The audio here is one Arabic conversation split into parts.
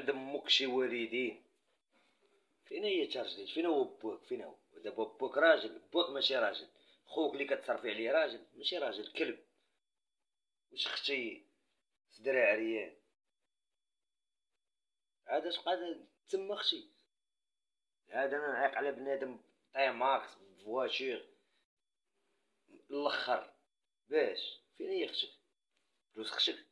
عند امك شي والدين. فين هي ترجليت؟ فين هو بوك؟ فين هو دابا؟ بوك راجل، بوك ماشي راجل. خوك اللي كتصرفي عليه راجل ماشي راجل، كلب. واش اختي صدرها عريان؟ عاد اش قاعد تما اختي؟ عاد انا نعيق على بنادم طاي ماكس بفواشير الاخر باش؟ فين هي اختك؟ فلوس اختك؟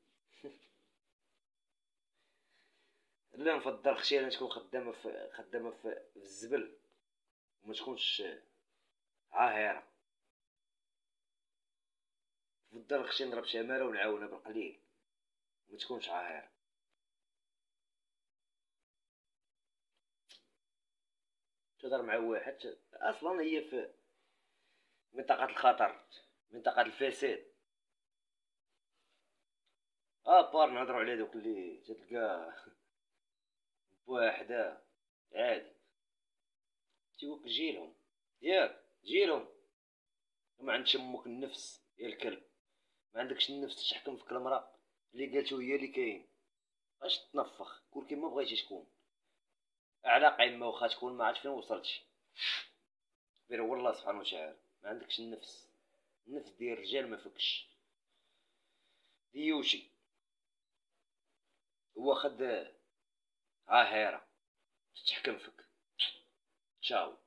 لا نفضل اختي انا تكون خدامه في الزبل، وما تكونش عاهره. نفضل اختي نضرب شماله ونعاونها بالقليل، ما تكونش عاهره. تهضر مع واحد اصلا هي في منطقه الخطر، منطقه الفساد. بار نهضروا على دوك اللي تلقى بواحدة عادي تيقولك جيلهم، ياك جيلهم. ما عندش امك النفس يا الكلب، ما عندكش النفس تحكم فيك المرأة اللي قالتو هي اللي كاين. اش تنفخ كول كيما بغيتي تكون، على قمة واخا تكون ما عرفت فين وصلتي. غير هو الله سبحانه وتعالى. ما عندكش النفس، النفس ديال الرجال ما فكش. ديوشي هو خد عاهرة تتحكم فيك. تشاو.